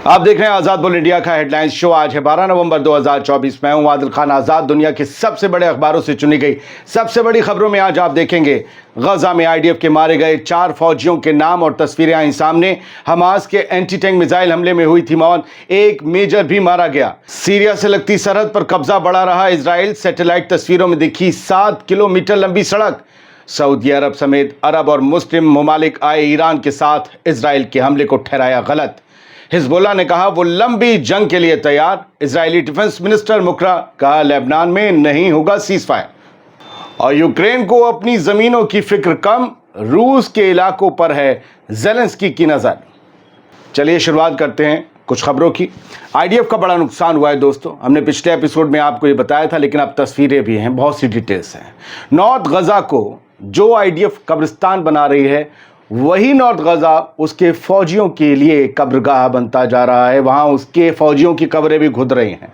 आप देख रहे हैं आजाद बुल इंडिया का हेडलाइंस शो। आज है 12 नवंबर 2024। मैं हूं आदिल खान। आजाद दुनिया के सबसे बड़े अखबारों से चुनी गई सबसे बड़ी खबरों में आज आप देखेंगे गजा में आईडीएफ के मारे गए 4 फौजियों के नाम और तस्वीरें आई सामने। हमास के एंटी टैंक मिसाइल हमले में हुई थी मौत, एक मेजर भी मारा गया। सीरिया से लगती सरहद पर कब्जा बढ़ा रहा इजराइल। सैटेलाइट तस्वीरों में दिखी 7 किलोमीटर लंबी सड़क। सऊदी अरब समेत अरब और मुस्लिम ममालिक आए ईरान के साथ इजराइल के हमले को ठहराया गलत। हिजबुल्लाह ने कहा वो लंबी जंग के लिए तैयार। इजरायली डिफेंस मिनिस्टर मुकरा कहा लेबनान में नहीं होगा सीज फायर। और यूक्रेन को अपनी जमीनों की फिक्र कम, रूस के इलाकों पर है ज़ेलेंस्की की नजर। चलिए शुरुआत करते हैं कुछ खबरों की। आईडीएफ का बड़ा नुकसान हुआ है दोस्तों। हमने पिछले एपिसोड में आपको ये बताया था, लेकिन अब तस्वीरें भी हैं, बहुत सी डिटेल्स हैं। नॉर्थ गजा को जो आईडीएफ कब्रिस्तान बना रही है, वही नॉर्थ गजा उसके फौजियों के लिए कब्रगाह बनता जा रहा है। वहां उसके फौजियों की कब्रें भी खुद रही हैं।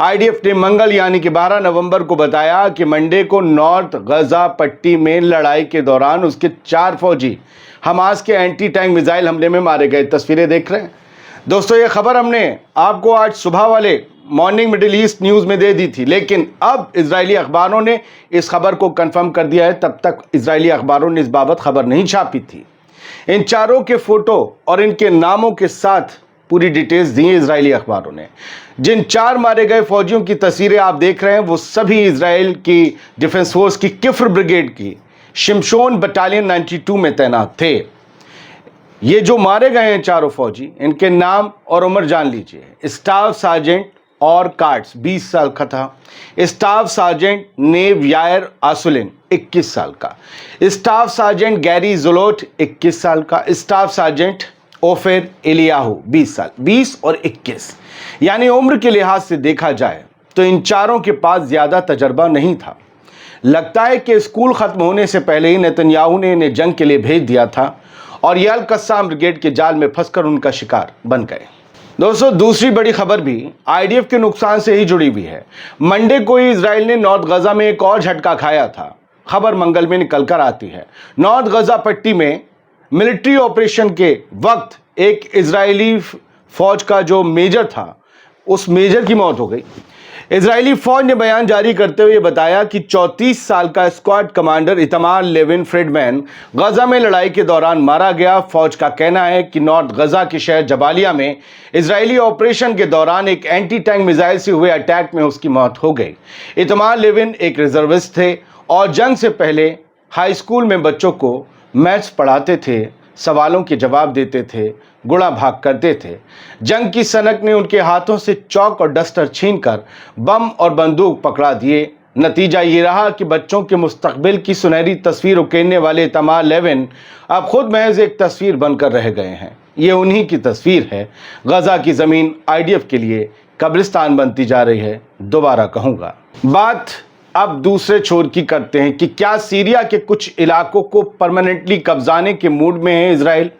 आईडीएफ ने मंगल यानी कि 12 नवंबर को बताया कि मंडे को नॉर्थ गजा पट्टी में लड़ाई के दौरान उसके 4 फौजी हमास के एंटी टैंक मिसाइल हमले में मारे गए। तस्वीरें देख रहे हैं दोस्तों। ये खबर हमने आपको आज सुबह वाले मॉर्निंग मिडिल ईस्ट न्यूज़ में दे दी थी, लेकिन अब इजरायली अखबारों ने इस खबर को कंफर्म कर दिया है। तब तक इजरायली अखबारों ने इस बाबत खबर नहीं छापी थी। इन चारों के फोटो और इनके नामों के साथ पूरी डिटेल्स दी है इजरायली अखबारों ने। जिन 4 मारे गए फौजियों की तस्वीरें आप देख रहे हैं, वो सभी इजराइल की डिफेंस फोर्स की किफ्र ब्रिगेड की शिमशोन बटालियन 92 में तैनात थे। ये जो मारे गए हैं चारों फौजी, इनके नाम और उम्र जान लीजिए। स्टाफ सार्जेंट और कार्ड्स 20 साल का था। स्टाफ सार्जेंट नेव यायर आसुलिन 21 साल का। स्टाफ सार्जेंट गैरी जुलोट 21 साल का। स्टाफ सार्जेंट ओफेर एलियाहू 20 साल। 20 और 21 यानी उम्र के लिहाज से देखा जाए तो इन चारों के पास ज्यादा तजर्बा नहीं था। लगता है कि स्कूल खत्म होने से पहले ही नेतन्याहू ने इन्हें जंग के लिए भेज दिया था और ये अल कस्साम ब्रिगेड के जाल में फंसकर उनका शिकार बन गए। दोस्तों, दूसरी बड़ी खबर भी आईडीएफ के नुकसान से ही जुड़ी हुई है। मंडे को ही इजराइल ने नॉर्थ गजा में एक और झटका खाया था। खबर मंगल में निकल कर आती है। नॉर्थ गजा पट्टी में मिलिट्री ऑपरेशन के वक्त एक इजरायली फौज का जो मेजर था, उस मेजर की मौत हो गई। इजरायली फौज ने बयान जारी करते हुए बताया कि 34 साल का स्क्वाड कमांडर इतमार लेविन फ्रेडमैन गजा में लड़ाई के दौरान मारा गया। फौज का कहना है कि नॉर्थ गजा के शहर जबालिया में इजरायली ऑपरेशन के दौरान एक एंटी टैंक मिसाइल से हुए अटैक में उसकी मौत हो गई। इतमार लेविन एक रिजर्विस्ट थे और जंग से पहले हाई स्कूल में बच्चों को मैथ्स पढ़ाते थे, सवालों के जवाब देते थे, गुणा भाग करते थे। जंग की सनक ने उनके हाथों से चौक और डस्टर छीनकर बम और बंदूक पकड़ा दिए। नतीजा ये रहा कि बच्चों के मुस्तकबिल की सुनहरी तस्वीर उकेरने वाले इतमार लेविन अब खुद महज एक तस्वीर बनकर रह गए हैं। ये उन्हीं की तस्वीर है। गजा की ज़मीन आईडीएफ के लिए कब्रिस्तान बनती जा रही है। दोबारा कहूँगा। बात अब दूसरे छोर की करते हैं कि क्या सीरिया के कुछ इलाकों को परमानेंटली कब्जाने के मूड में है इजराइल,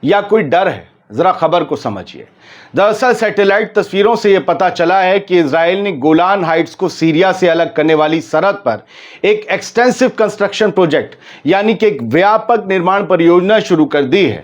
या कोई डर है? ज़रा खबर को समझिए। दरअसल सैटेलाइट तस्वीरों से यह पता चला है कि इजराइल ने गोलान हाइट्स को सीरिया से अलग करने वाली सरहद पर एक एक्सटेंसिव कंस्ट्रक्शन प्रोजेक्ट यानी कि एक व्यापक निर्माण परियोजना शुरू कर दी है।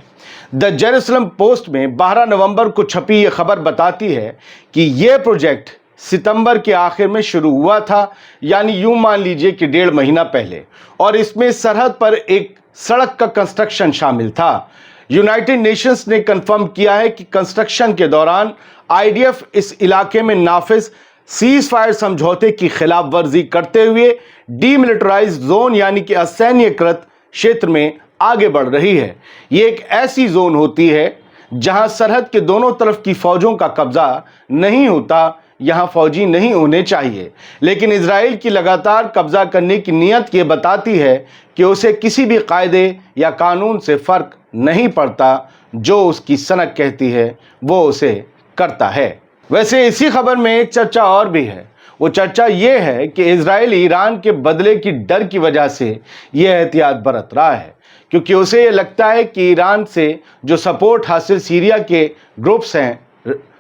द जेरूसलम पोस्ट में 12 नवंबर को छपी यह खबर बताती है कि यह प्रोजेक्ट सितंबर के आखिर में शुरू हुआ था, यानी यूं मान लीजिए कि 1.5 महीना पहले, और इसमें सरहद पर एक सड़क का कंस्ट्रक्शन शामिल था। यूनाइटेड नेशंस ने कंफर्म किया है कि कंस्ट्रक्शन के दौरान आईडीएफ इस इलाके में नाफिज सीज फायर समझौते की खिलाफ वर्जी करते हुए डीमिलिटराइज्ड जोन यानी कि असैन्यकृत क्षेत्र में आगे बढ़ रही है। ये एक ऐसी जोन होती है जहां सरहद के दोनों तरफ की फौजों का कब्जा नहीं होता, यहां फौजी नहीं होने चाहिए। लेकिन इजराइल की लगातार कब्जा करने की नीयत ये बताती है कि उसे किसी भी कायदे या कानून से फर्क नहीं पड़ता। जो उसकी सनक कहती है वो उसे करता है। वैसे इसी खबर में एक चर्चा और भी है। वो चर्चा ये है कि इजराइल ईरान के बदले की डर की वजह से यह एहतियात बरत रहा है, क्योंकि उसे ये लगता है कि ईरान से जो सपोर्ट हासिल सीरिया के ग्रुप्स हैं,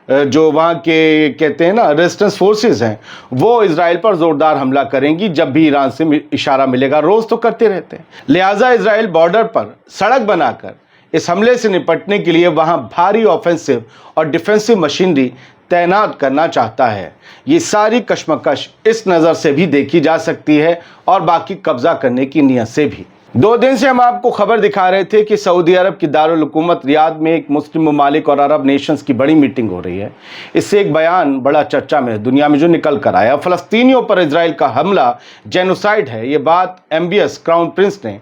जो वहाँ के कहते हैं ना रेजिस्टेंस फोर्सेस हैं, वो इजराइल पर ज़ोरदार हमला करेंगी जब भी ईरान से इशारा मिलेगा। रोज़ तो करते रहते हैं। लिहाजा इजराइल बॉर्डर पर सड़क बनाकर इस हमले से निपटने के लिए वहां भारी ऑफेंसिव और डिफेंसिव मशीनरी तैनात करना चाहता है। ये सारी कशमकश इस नज़र से भी देखी जा सकती है और बाकी कब्जा करने की नीयत से भी। 2 दिन से हम आपको खबर दिखा रहे थे कि सऊदी अरब की दारुल हुकूमत रियाद में एक मुस्लिम ममालिक और अरब नेशंस की बड़ी मीटिंग हो रही है। इससे एक बयान बड़ा चर्चा में दुनिया में जो निकल कर आया, फ़लस्तीनियों पर इजराइल का हमला जेनोसाइड है। ये बात MBS क्राउन प्रिंस ने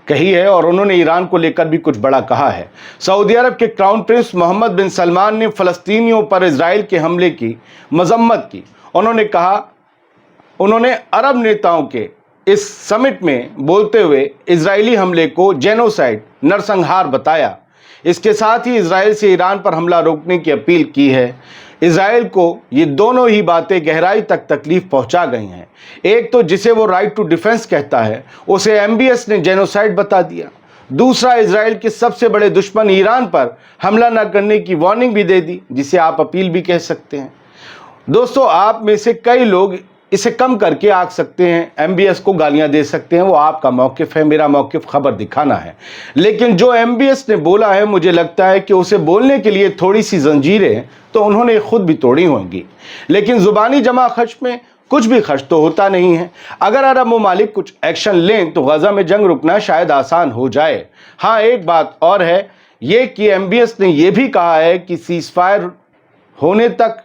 कही है और उन्होंने ईरान को लेकर भी कुछ बड़ा कहा है। सऊदी अरब के क्राउन प्रिंस मोहम्मद बिन सलमान ने फ़लस्तीनियों पर इजराइल के हमले की मजम्मत की। उन्होंने कहा, उन्होंने अरब नेताओं के इस समिट में बोलते हुए इजरायली हमले को जेनोसाइड नरसंहार बताया। इसके साथ ही इजराइल से ईरान पर हमला रोकने की अपील की है। इजराइल को ये दोनों ही बातें गहराई तक तकलीफ पहुंचा गई हैं। एक तो जिसे वो राइट टू डिफेंस कहता है, उसे MBS ने जेनोसाइड बता दिया। दूसरा, इजराइल के सबसे बड़े दुश्मन ईरान पर हमला न करने की वार्निंग भी दे दी, जिसे आप अपील भी कह सकते हैं। दोस्तों, आप में से कई लोग इसे कम करके आंक सकते हैं, MBS को गालियां दे सकते हैं, वो आपका मौक़िफ़ है। मेरा मौक़िफ़ खबर दिखाना है। लेकिन जो MBS ने बोला है, मुझे लगता है कि उसे बोलने के लिए थोड़ी सी जंजीरें तो उन्होंने खुद भी तोड़ी होंगी, लेकिन ज़ुबानी जमा खर्च में कुछ भी खर्च तो होता नहीं है। अगर अरब ममालिक कुछ एक्शन लें तो गज़ा में जंग रुकना शायद आसान हो जाए। हाँ, एक बात और है ये कि MBS ने यह भी कहा है कि सीज़फायर होने तक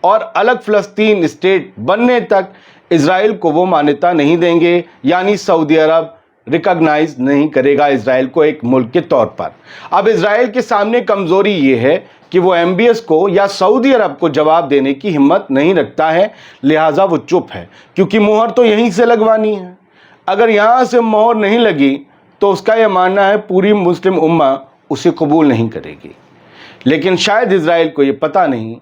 और अलग फ़लस्तीन स्टेट बनने तक इजराइल को वो मान्यता नहीं देंगे, यानी सऊदी अरब रिकॉग्नाइज नहीं करेगा इजराइल को एक मुल्क के तौर पर। अब इजराइल के सामने कमज़ोरी ये है कि वो MBS को या सऊदी अरब को जवाब देने की हिम्मत नहीं रखता है, लिहाजा वो चुप है, क्योंकि मोहर तो यहीं से लगवानी है। अगर यहाँ से मोहर नहीं लगी तो उसका यह मानना है पूरी मुस्लिम उम्मा उसे कबूल नहीं करेगी। लेकिन शायद इजराइल को ये पता नहीं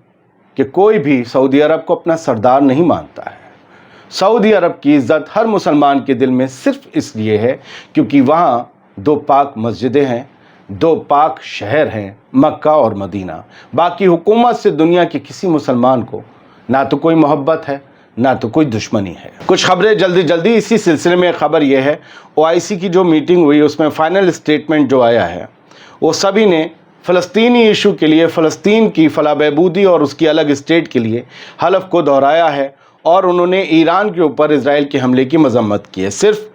कि कोई भी सऊदी अरब को अपना सरदार नहीं मानता है। सऊदी अरब की इज़्ज़त हर मुसलमान के दिल में सिर्फ इसलिए है क्योंकि वहाँ 2 पाक मस्जिदें हैं, 2 पाक शहर हैं, मक्का और मदीना। बाकी हुकूमत से दुनिया के किसी मुसलमान को ना तो कोई मोहब्बत है, ना तो कोई दुश्मनी है। कुछ खबरें जल्दी जल्दी इसी सिलसिले में। खबर यह है, OIC की जो मीटिंग हुई उसमें फ़ाइनल स्टेटमेंट जो आया है, वो सभी ने फ़लस्तीनी इशू के लिए, फ़लस्तीन की फलाह बहबूदी और उसकी अलग स्टेट के लिए हलफ को दोहराया है और उन्होंने ईरान के ऊपर इजराइल के हमले की मजम्मत की है। सिर्फ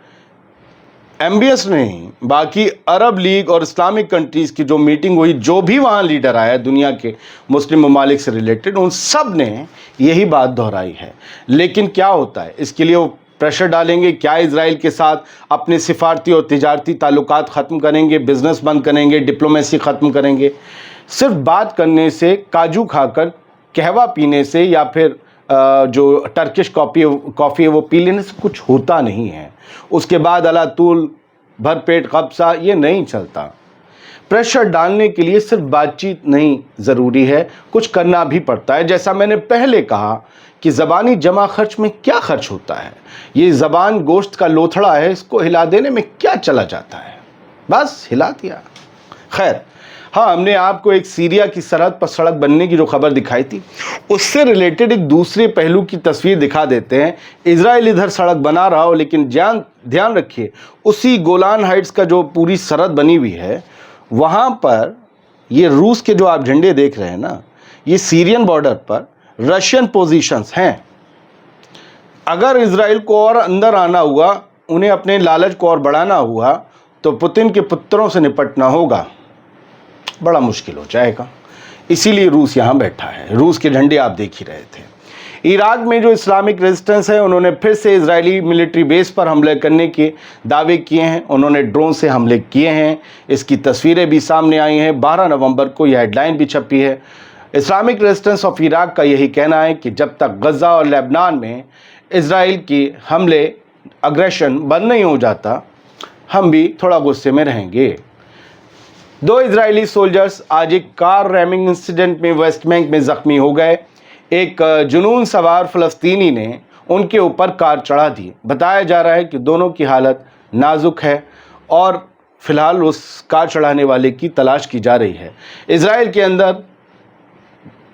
MBS नहीं, बाकी अरब लीग और इस्लामिक कंट्रीज़ की जो मीटिंग हुई, जो भी वहाँ लीडर आया दुनिया के मुस्लिम ममालिक से रिलेटेड, उन सब ने यही बात दोहराई है। लेकिन क्या होता है, इसके लिए वो प्रेशर डालेंगे, क्या इजराइल के साथ अपने सिफारती और तिजारती ताल्लुकात ख़त्म करेंगे, बिज़नेस बंद करेंगे, डिप्लोमेसी ख़त्म करेंगे? सिर्फ बात करने से, काजू खाकर, कहवा पीने से या फिर जो टर्किश कॉफ़ी है वो पी लेने से कुछ होता नहीं है। उसके बाद अला तूल भरपेट कब्ज़ा ये नहीं चलता। प्रेशर डालने के लिए सिर्फ बातचीत नहीं ज़रूरी है, कुछ करना भी पड़ता है। जैसा मैंने पहले कहा कि ज़बानी जमा खर्च में क्या खर्च होता है। ये ज़बान गोश्त का लोथड़ा है, इसको हिला देने में क्या चला जाता है, बस हिला दिया। खैर, हाँ, हमने आपको एक सीरिया की सरहद पर सड़क बनने की जो खबर दिखाई थी, उससे रिलेटेड एक दूसरे पहलू की तस्वीर दिखा देते हैं। इजराइल इधर सड़क बना रहा हो, लेकिन ध्यान रखिए, उसी गोलान हाइट्स का जो पूरी सरहद बनी हुई है, वहाँ पर ये रूस के जो आप झंडे देख रहे हैं ना, ये सीरियन बॉर्डर पर रशियन पोजीशंस हैं। अगर इजराइल को और अंदर आना हुआ, उन्हें अपने लालच को और बढ़ाना हुआ, तो पुतिन के पुत्रों से निपटना होगा, बड़ा मुश्किल हो जाएगा। इसीलिए रूस यहाँ बैठा है। रूस के झंडे आप देख ही रहे थे। इराक में जो इस्लामिक रेजिस्टेंस है, उन्होंने फिर से इजरायली मिलिट्री बेस पर हमले करने के दावे किए हैं। उन्होंने ड्रोन से हमले किए हैं, इसकी तस्वीरें भी सामने आई हैं। 12 नवंबर को यह हेडलाइन भी छपी है। इस्लामिक रेजिस्टेंस ऑफ इराक का यही कहना है कि जब तक गज़ा और लेबनान में इजराइल की हमले, अग्रेशन बंद नहीं हो जाता, हम भी थोड़ा गुस्से में रहेंगे। 2 इजरायली सोल्जर्स आज एक कार रैमिंग इंसिडेंट में वेस्ट बैंक में ज़ख्मी हो गए। एक जुनून सवार फ़लस्तीनी ने उनके ऊपर कार चढ़ा दी। बताया जा रहा है कि दोनों की हालत नाजुक है और फ़िलहाल उस कार चढ़ाने वाले की तलाश की जा रही है। इजराइल के अंदर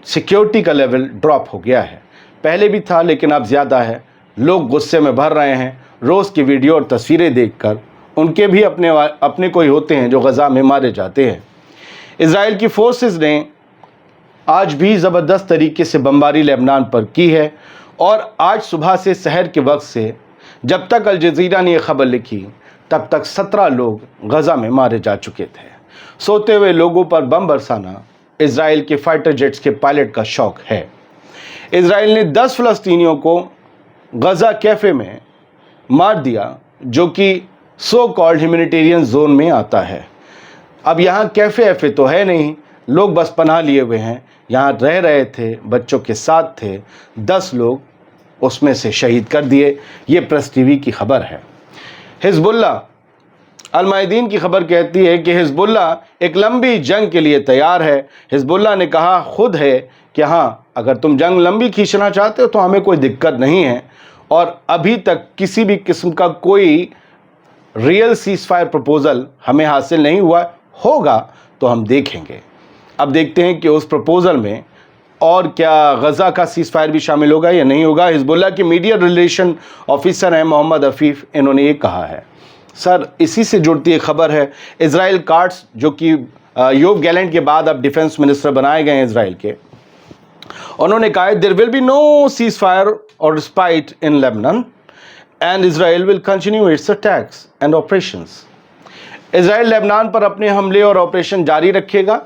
सिक्योरिटी का लेवल ड्रॉप हो गया है, पहले भी था लेकिन अब ज़्यादा है। लोग गुस्से में भर रहे हैं। रोज़ की वीडियो और तस्वीरें देखकर उनके भी अपने कोई होते हैं जो गज़ा में मारे जाते हैं। इज़राइल की फोर्सेस ने आज भी ज़बरदस्त तरीके से बमबारी लेबनान पर की है और आज सुबह से सहर के वक्त से जब तक अल जज़ीरा ने यह खबर लिखी तब तक 17 लोग गज़ा में मारे जा चुके थे। सोते हुए लोगों पर बम बरसाना इज़राइल के फाइटर जेट्स के पायलट का शौक है। इज़राइल ने 10 फ़लस्तीनियों को गज़ा कैफ़े में मार दिया जो कि सो कॉल्ड ह्यूमैनिटेरियन जोन में आता है। अब यहाँ कैफ़े तो है नहीं, लोग बस पनाह लिए हुए हैं, यहाँ रह रहे थे, बच्चों के साथ थे। 10 लोग उसमें से शहीद कर दिए। ये प्रेस टीवी की खबर है। हिज़्बुल्लाह अल मायदीन की खबर कहती है कि हिज़्बुल्लाह एक लंबी जंग के लिए तैयार है। हिज़्बुल्लाह ने कहा खुद है कि हाँ, अगर तुम जंग लंबी खींचना चाहते हो तो हमें कोई दिक्कत नहीं है, और अभी तक किसी भी किस्म का कोई रियल सीज़ फायर प्रपोज़ल हमें हासिल नहीं हुआ। होगा तो हम देखेंगे। अब देखते हैं कि उस प्रपोज़ल में और क्या गज़ा का सीज़ फायर भी शामिल होगा या नहीं होगा। हिज़्बुल्लाह के मीडिया रिलेशन ऑफिसर हैं मोहम्मद अफीफ़, इन्होंने ये कहा है। सर, इसी से जुड़ती एक खबर है। इज़राइल काट्स जो कि योव गैलेंट के बाद अब डिफेंस मिनिस्टर बनाए गए हैं इज़राइल के, उन्होंने कहा है there will be no ceasefire और respite in Lebanon and Israel will continue its attacks and operations. Israel Lebanon पर अपने हमले और ऑपरेशन जारी रखेगा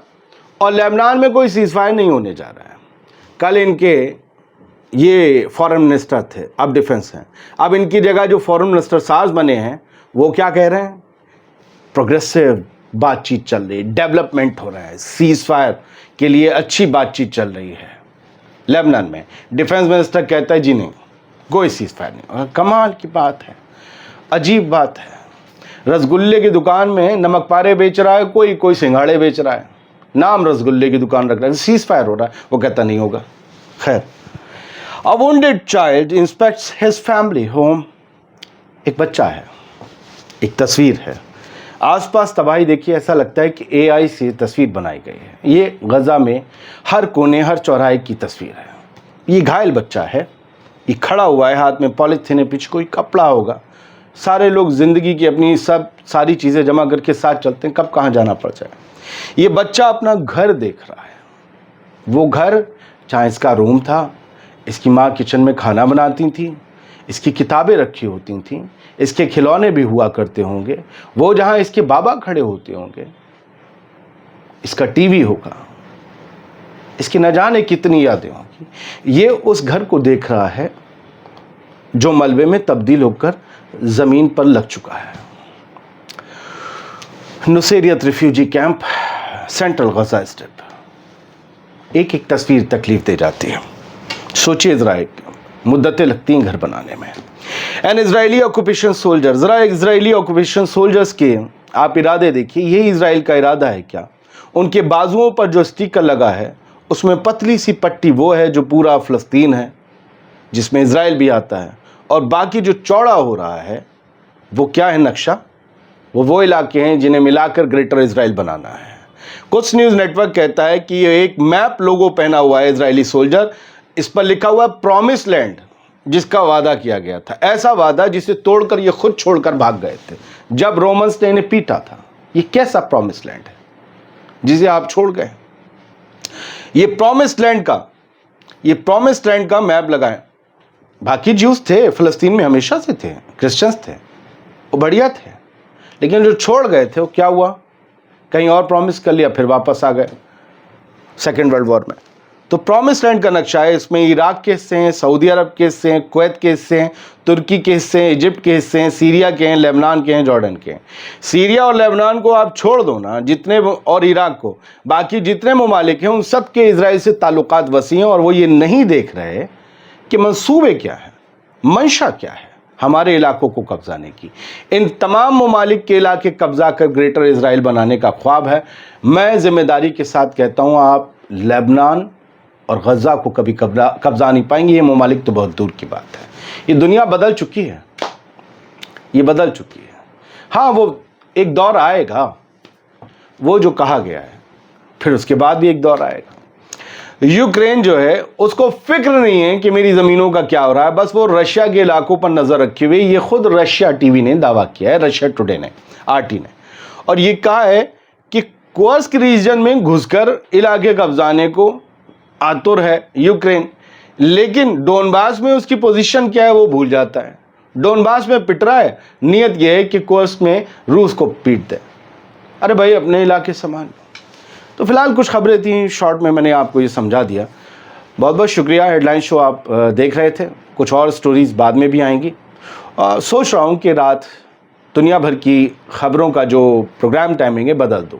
और लेबनान में कोई सीज़ फायर नहीं होने जा रहा है। कल इनके ये फॉरेन मिनिस्टर थे, अब डिफेंस हैं। अब इनकी जगह जो फॉरेन मिनिस्टर साज बने हैं वो क्या कह रहे हैं? प्रोग्रेसिव बातचीत चल रही, डेवलपमेंट हो रहा है, सीज़ फायर के लिए अच्छी बातचीत चल रही है लेबनान में। डिफेंस मिनिस्टर कहता है जी नहीं, कोई सीज़ फायर नहीं। कमाल की बात है, अजीब बात है। रसगुल्ले की दुकान में नमक पारे बेच रहा है कोई सिंघाड़े बेच रहा है, नाम रसगुल्ले की दुकान रख रहा है, सीज़ फायर हो रहा है, वो कहता नहीं होगा। खैर, a wounded child inspects his family home. एक बच्चा है, एक तस्वीर है, आसपास तबाही देखिए, ऐसा लगता है कि AI से तस्वीर बनाई गई है। ये गज़ा में हर कोने हर चौराहे की तस्वीर है। ये घायल बच्चा है, ये खड़ा हुआ है, हाथ में पॉलीथीन है, पीछे कोई कपड़ा होगा। सारे लोग ज़िंदगी की अपनी सारी चीज़ें जमा करके साथ चलते हैं, कब कहाँ जाना पड़ जाए। ये बच्चा अपना घर देख रहा है, वो घर जहाँ इसका रूम था, इसकी माँ किचन में खाना बनाती थी, इसकी किताबें रखी होती थीं, इसके खिलौने भी हुआ करते होंगे, वो जहाँ इसके बाबा खड़े होते होंगे, इसका टीवी होगा, इसकी न जाने कितनी यादें होंगी। ये उस घर को देख रहा है जो मलबे में तब्दील होकर ज़मीन पर लग चुका है। नुसैरियत रिफ्यूजी कैंप, सेंट्रल गज़ा स्ट्रिप। एक एक तस्वीर तकलीफ दे जाती है। सोचिए, इज़राइल मुद्दतें लगती हैं घर बनाने में। एन इज़राइली ऑक्यूपेशन सोल्जर, ज़रा इज़राइली ऑक्यूपेशन सोल्जर्स के आप इरादे देखिए। यही इज़राइल का इरादा है क्या? उनके बाजुओं पर जो स्टिकर लगा है उसमें पतली सी पट्टी वो है जो पूरा फ़लस्तीन है, जिसमें इज़राइल भी आता है, और बाकी जो चौड़ा हो रहा है वो क्या है नक्शा? वो इलाके हैं जिन्हें मिलाकर ग्रेटर इज़राइल बनाना है। कुछ न्यूज़ नेटवर्क कहता है कि ये एक मैप लोगो पहना हुआ है इज़राइली सोल्जर, इस पर लिखा हुआ प्रॉमिस लैंड, जिसका वादा किया गया था। ऐसा वादा जिसे तोड़कर ये खुद छोड़कर भाग गए थे जब रोमन्स ने इन्हें पीटा था। ये कैसा प्रॉमिस लैंड है जिसे आप छोड़ गए? ये प्रॉमिस लैंड का मैप लगाएं। बाकी ज्यूस थे फ़लस्तीन में, हमेशा से थे, क्रिश्चियंस थे, वो बढ़िया थे, लेकिन जो छोड़ गए थे वो क्या हुआ? कहीं और प्रॉमिस कर लिया, फिर वापस आ गए सेकेंड वर्ल्ड वॉर में। तो प्रॉमिस लैंड का नक्शा है, इसमें इराक के हिस्से हैं, सऊदी अरब के हिस्से हैं, कुवैत के हिस्से हैं, तुर्की के हिस्से हैं, इजिप्ट के हिस्से हैं, सीरिया के हैं, लेबनान के हैं, जॉर्डन के हैं। सीरिया और लेबनान को आप छोड़ दो ना, जितने, और इराक को, बाकी जितने ममालिक हैं उन सब के इज़राइल से ताल्लुकात वसी हैं, और वो ये नहीं देख रहे कि मंसूबे क्या है, मंशा क्या है हमारे इलाकों को कब्जाने की। इन तमाम ममालिक के इलाके कब्जा कर ग्रेटर इज़राइल बनाने का ख्वाब है। मैं ज़िम्मेदारी के साथ कहता हूँ, आप लेबनान और गज़ा को कभी कब्जा नहीं पाएंगे। ये ममालिक तो बहुत दूर की बात है। ये दुनिया बदल चुकी है, ये बदल चुकी है। हाँ, वो एक दौर आएगा, वो जो कहा गया है, फिर उसके बाद भी एक दौर आएगा। यूक्रेन जो है उसको फिक्र नहीं है कि मेरी ज़मीनों का क्या हो रहा है, बस वो रशिया के इलाकों पर नज़र रखे हुए। ये खुद रशिया टीवी ने दावा किया है, रशिया टुडे ने, आरटी ने, और ये कहा है कि कुर्स्क रीजन में घुसकर इलाके कब्जाने को आतुर है यूक्रेन, लेकिन डोनबास में उसकी पोजीशन क्या है वो भूल जाता है। डोनबास में पिट रहा है, नियत यह है कि कुर्स्क में रूस को पीट दे। अरे भाई अपने इलाके संभाल। तो फिलहाल कुछ खबरें थी, शॉर्ट में मैंने आपको ये समझा दिया। बहुत बहुत शुक्रिया। हेडलाइन शो आप देख रहे थे, कुछ और स्टोरीज़ बाद में भी आएंगी। सोच रहा हूँ कि रात दुनिया भर की खबरों का जो प्रोग्राम टाइमिंग है बदल दूँ,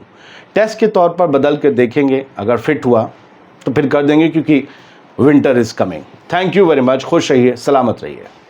टेस्ट के तौर पर बदल कर देखेंगे, अगर फिट हुआ तो फिर कर देंगे, क्योंकि winter is coming. Thank you very much. खुश रहिए, सलामत रहिए।